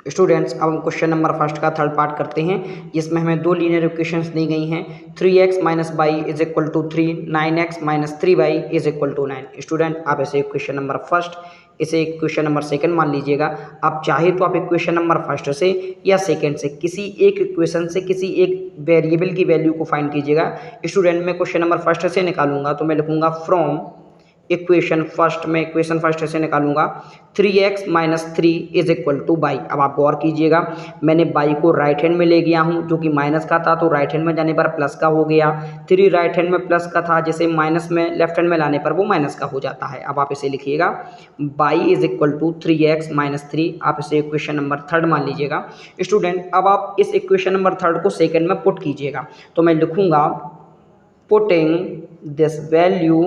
Students अब हम question number first का थर्ड पार्ट करते हैं, जिसमें हमें दो लीनियर इक्वेशंस दी गई हैं। 3x minus y is equal to 3, 9x minus 3y is equal to 9। Student आप इसे इक्वेशन नंबर फर्स्ट, इसे इक्वेशन नंबर सेकंड मान लीजिएगा। आप चाहे तो आप इक्वेशन नंबर फर्स्ट से या सेकंड से किसी एक इक्वेशन से किसी एक वेरिएबल की वैल्यू को फाइंड कीजिएगा। स्टूडेंट मैं क्वेश्चन नंबर फर्स्ट से निकालूंगा तो मैं लिखूंगा फ्रॉम इक्वेशन फर्स्ट में, इक्वेशन फर्स्ट ऐसे निकालूंगा 3x minus 3 is equal two by. अब आप गौर कीजिएगा, मैंने बाई को राइट हैंड में ले गया हूं, जो कि माइनस का था तो राइट हैंड में जाने पर प्लस का हो गया। 3 राइट हैंड में प्लस का था, जैसे माइनस में लेफ्ट हैंड में लाने पर वो माइनस का हो जाता है। अब आप इसे लिखिएगा y is equal to 3x minus 3। आप इसे इक्वेशन नंबर थर्ड मान लीजिएगा। स्टूडेंट अब आप इस इक्वेशन नंबर थर्ड को सेकेंड में पुट कीजिएगा, तो मैं लिखूंगा putting this value,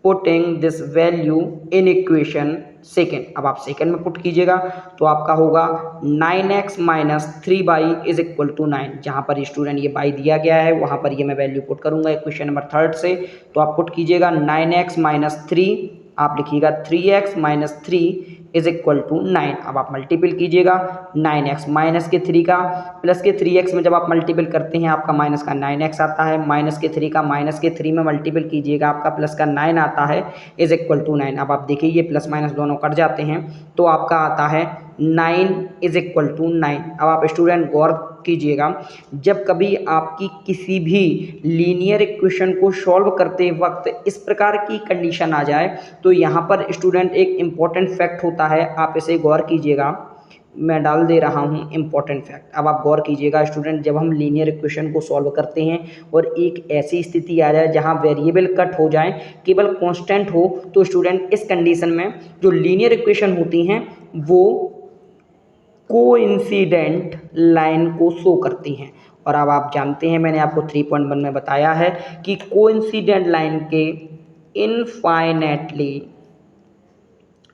putting this value in equation second. अब आप सेकेंड में पुट कीजिएगा तो आपका होगा 9x minus 3y is equal to 9। जहाँ पर स्टूडेंट ये बाई दिया गया है वहाँ पर ये मैं वैल्यू पुट करूंगा इक्वेशन नंबर थर्ड से। तो आप पुट कीजिएगा 9x माइनस 3, आप लिखिएगा 3x minus 3 is equal to 9। अब आप मल्टीपल कीजिएगा 9x माइनस के 3 का प्लस के 3x में जब आप मल्टीपल करते हैं आपका माइनस का 9x आता है, माइनस के 3 का माइनस के 3 में मल्टीपल कीजिएगा आपका प्लस का 9 आता है इज इक्वल टू 9। अब आप देखिए ये प्लस माइनस दोनों कट जाते हैं तो आपका आता है 9 इज इक्वल टू 9। अब आप स्टूडेंट गौर कीजिएगा, जब कभी आपकी किसी भी लीनियर इक्वेशन को सॉल्व करते वक्त इस प्रकार की कंडीशन आ जाए तो यहाँ पर स्टूडेंट एक इम्पॉर्टेंट फैक्ट होता है, आप इसे गौर कीजिएगा। मैं डाल दे रहा हूँ इम्पॉर्टेंट फैक्ट। अब आप गौर कीजिएगा स्टूडेंट, जब हम लीनियर इक्वेशन को सॉल्व करते हैं और एक ऐसी स्थिति आ जाए जहाँ वेरिएबल कट हो जाए, केवल कांस्टेंट हो, तो स्टूडेंट इस कंडीशन में जो लीनियर इक्वेशन होती हैं वो कोइंसिडेंट लाइन को शो करती हैं। और अब आप जानते हैं मैंने आपको 3.1 में बताया है कि कोइंसिडेंट लाइन के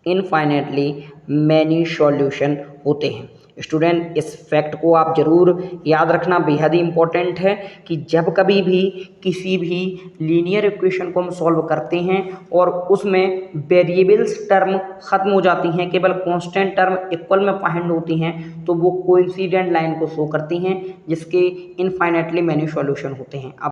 इनफाइनेटली मैनी सॉल्यूशन होते हैं। स्टूडेंट इस फैक्ट को आप जरूर याद रखना, बेहद ही इंपॉर्टेंट है कि जब कभी भी किसी भी लीनियर इक्वेशन को हम सॉल्व करते हैं और उसमें वेरिएबल्स टर्म खत्म हो जाती हैं, केवल कांस्टेंट टर्म इक्वल में फाइंड होती हैं, तो वो कोइंसिडेंट लाइन को शो करती हैं जिसके इनफाइनेटली मैनी सॉल्यूशन होते हैं। अब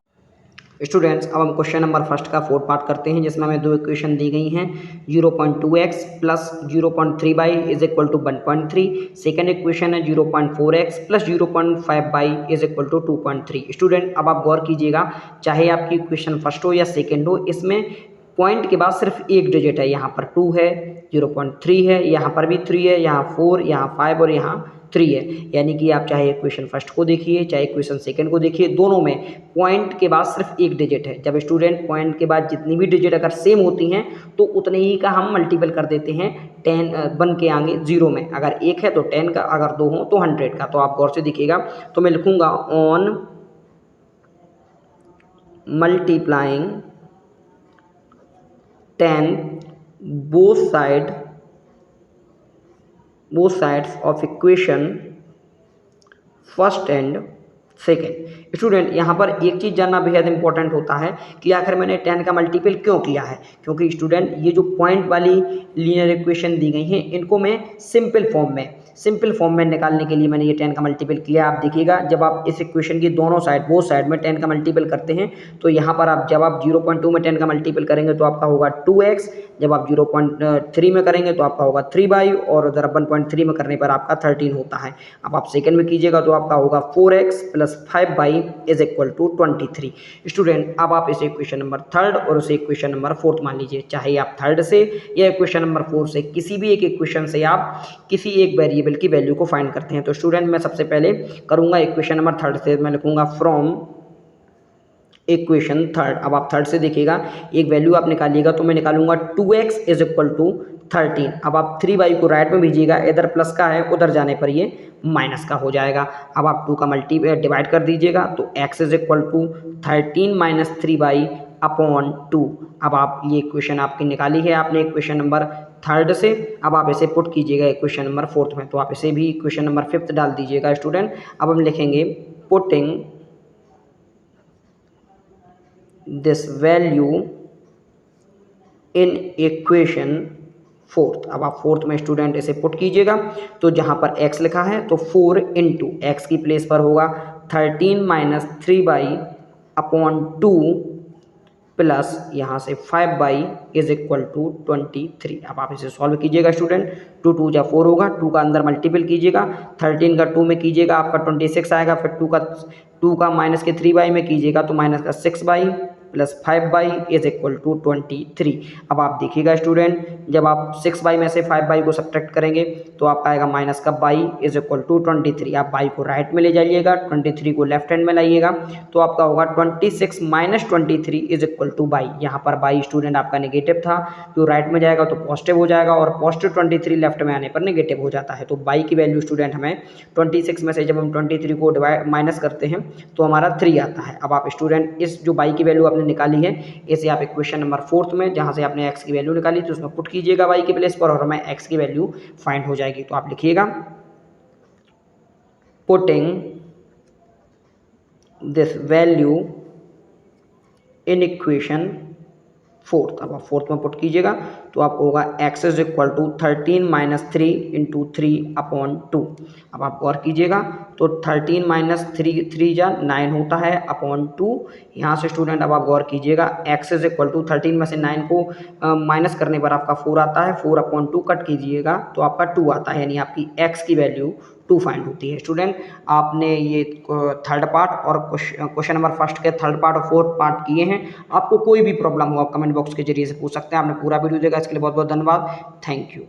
स्टूडेंट्स अब हम क्वेश्चन नंबर फर्स्ट का फोर्थ पार्ट करते हैं, जिसमें हमें दो इक्वेशन दी गई हैं 0.2x plus 0.3y is equal to 1.3। Second equation है 0.4x plus 0.5y is equal to 2.3। Student अब आप गौर कीजिएगा, चाहे आपकी इक्वेशन फर्स्ट हो या सेकेंड हो, इसमें पॉइंट के बाद सिर्फ एक डिजिट है। यहाँ पर 2 है, 0.3 है, यहाँ पर भी 3 है, यहाँ 4, यहाँ 5 और यहाँ 3 है। यानी कि आप चाहे इक्वेशन फर्स्ट को देखिए चाहे इक्वेशन सेकंड को देखिए, दोनों में पॉइंट के बाद सिर्फ एक डिजिट है। जब स्टूडेंट पॉइंट के बाद जितनी भी डिजिट अगर सेम होती हैं तो उतने ही का हम मल्टीपल कर देते हैं 1 के आगे 0 में। अगर 1 है तो 10 का, अगर 2 हो तो 100 का। तो आप गौर से देखिएगा, तो मैं लिखूंगा on multiplying 10 both sides of equation first and second. Student यहाँ पर एक चीज़ जानना बेहद इंपॉर्टेंट होता है कि आखिर मैंने 10 का मल्टीपल क्यों किया है, क्योंकि स्टूडेंट ये जो पॉइंट वाली लीनियर इक्वेशन दी गई हैं इनको मैं सिंपल फॉर्म में निकालने के लिए मैंने ये 10 का मल्टीपल किया। आप देखिएगा जब आप इस इक्वेशन की दोनों साइड, बोथ साइड में 10 का मल्टीपल करते हैं तो यहाँ पर आप जब आप 0.2 में 10 का मल्टीपल करेंगे तो आपका होगा 2x, जब आप 0.3 में करेंगे तो आपका होगा 3y और उधर 1.3 में करने पर आपका 13 होता है। अब आप सेकेंड में कीजिएगा तो आपका होगा 4x plus 5y is equal to 23। Student अब आप इसे इक्वेशन नंबर थर्ड और उसे इक्वेशन नंबर फोर्थ मान लीजिए, चाहे आप थर्ड से या इक्वेशन नंबर फोर्थ से किसी भी एक इक्वेशन से आप किसी एक वेरिएबल की वैल्यू को फाइंड करते हैं। तो स्टूडेंट मैं सबसे पहले करूंगा इक्वेशन नंबर थर्ड से, मैं लिखूंगा फ्रॉम इक्वेशन थर्ड। अब आप थर्ड से देखिएगा एक वैल्यू आप निकालिएगा, तो मैं निकालूंगा 2x इज इक्वल टू 13। अब आप 3y को राइट में भेजिएगा, इधर प्लस का है उधर जाने पर ये माइनस का हो जाएगा। अब आप 2 का डिवाइड कर दीजिएगा तो x is equal to 13 minus 3y upon 2। अब आप ये इक्वेशन आपकी निकाली है आपने इक्वेशन नंबर थर्ड से। अब आप इसे पुट कीजिएगा इक्वेशन नंबर फोर्थ में, तो आप इसे भी इक्वेशन नंबर फिफ्थ डाल दीजिएगा स्टूडेंट। अब हम लिखेंगे putting this value in equation fourth. अब आप फोर्थ में स्टूडेंट इसे पुट कीजिएगा, तो जहाँ पर x लिखा है तो 4 इंटू एक्स की प्लेस पर होगा 13 माइनस 3/2 प्लस यहाँ से 5 इज इक्वल टू 23। अब आप इसे सॉल्व कीजिएगा स्टूडेंट, 2 2 जा 4 होगा, 2 का अंदर मल्टीपल कीजिएगा, 13 का 2 में कीजिएगा आपका 26 आएगा, फिर 2 का माइनस के 3 में कीजिएगा तो माइनस का 6 प्लस 5 इज इक्वल टू 23। अब आप देखिएगा स्टूडेंट, जब आप 6 में से 5 को सब्ट्रैक्ट करेंगे तो आपका आएगा माइनस का बाई इज इक्वल टू 23। आप बाई को राइट में ले जाइएगा, 23 को लेफ्ट हैंड में लाइएगा, तो आपका होगा 26 minus 23 is equal two by. यहाँ पर बाई स्टूडेंट आपका नेगेटिव था, जो राइट में जाएगा तो पॉजिटिव हो जाएगा, और पॉजिटिव 23 लेफ्ट में आने पर नेगेटिव हो जाता है। तो बाई की वैल्यू स्टूडेंट हमें 26 में से जब हम 23 को डिवाइड माइनस करते हैं तो हमारा 3 आता है। अब आप स्टूडेंट इस जो बाई की वैल्यू आपने निकाली है, इसे आप इक्वेशन नंबर 4 में जहाँ से आपने एक्स की वैल्यू निकाली थी उसमें पुट कीजिएगा बाई की प्लेस पर, और हमें एक्स की वैल्यू फाइंड हो जाएगी। तो आप लिखिएगा putting this value in equation fourth. अब आप फोर्थ में पुट कीजिएगा तो आपको होगा x is equal to 13 minus 3 into 3/2। अब आप गौर कीजिएगा तो 13 माइनस 3 जा 9 होता है अपॉन 2। यहाँ से स्टूडेंट अब आप गौर कीजिएगा x इज इक्वल टू 13 में से 9 को माइनस करने पर आपका 4 आता है, 4/2 कट कीजिएगा तो आपका 2 आता है, यानी आपकी x की वैल्यू 2 फाइंड होती है। स्टूडेंट आपने ये थर्ड पार्ट और क्वेश्चन नंबर फर्स्ट के थर्ड पार्ट और फोर्थ पार्ट किए हैं। आपको कोई भी प्रॉब्लम हो आप कमेंट बॉक्स के जरिए से पूछ सकते हैं। आपने पूरा वीडियो देखा, इसके लिए बहुत बहुत धन्यवाद। Thank you.